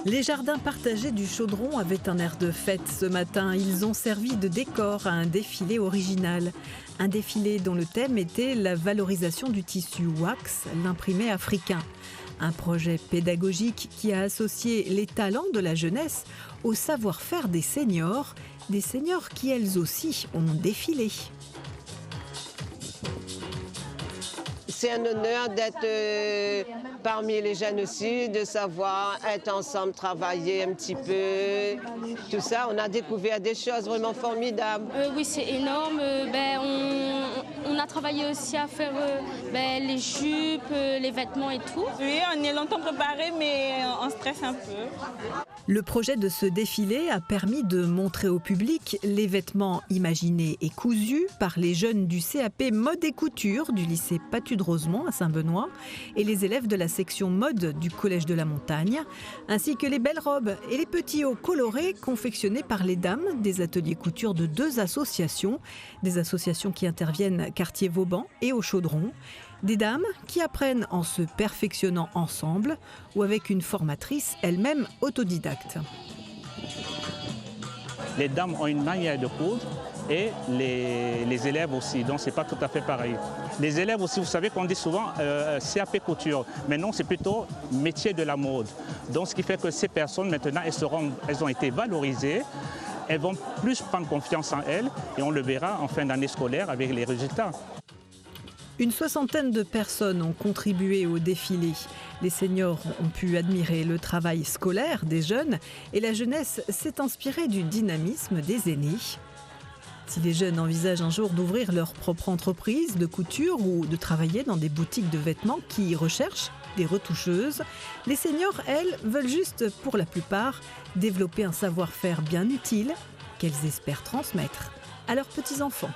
Les jardins partagés du Chaudron avaient un air de fête ce matin. Ils ont servi de décor à un défilé original. Un défilé dont le thème était la valorisation du tissu wax, l'imprimé africain. Un projet pédagogique qui a associé les talents de la jeunesse au savoir-faire des seniors qui elles aussi ont défilé. C'est un honneur d'être parmi les jeunes aussi, de savoir être ensemble, travailler un petit peu, tout ça. On a découvert des choses vraiment formidables. Oui, c'est énorme. On a travaillé aussi à faire les jupes, les vêtements et tout. Oui, on est longtemps préparé, mais on stresse un peu. Le projet de ce défilé a permis de montrer au public les vêtements imaginés et cousus par les jeunes du CAP mode et couture du lycée Patu de Rosemont à Saint-Benoît et les élèves de la section mode du collège de la Montagne, ainsi que les belles robes et les petits hauts colorés confectionnés par les dames des ateliers couture de deux associations, des associations qui interviennent quartier Vauban et au Chaudron. Des dames qui apprennent en se perfectionnant ensemble ou avec une formatrice elle-même autodidacte. Les dames ont une manière de coudre et les élèves aussi, donc c'est pas tout à fait pareil. Les élèves aussi, vous savez qu'on dit souvent CAP couture, mais non, c'est plutôt métier de la mode. Donc ce qui fait que ces personnes maintenant, elles ont été valorisées. Elles vont plus prendre confiance en elles et on le verra en fin d'année scolaire avec les résultats. Une soixantaine de personnes ont contribué au défilé. Les seniors ont pu admirer le travail scolaire des jeunes et la jeunesse s'est inspirée du dynamisme des aînés. Si les jeunes envisagent un jour d'ouvrir leur propre entreprise de couture ou de travailler dans des boutiques de vêtements qui recherchent des retoucheuses, les seniors, elles, veulent juste, pour la plupart, développer un savoir-faire bien utile qu'elles espèrent transmettre à leurs petits-enfants.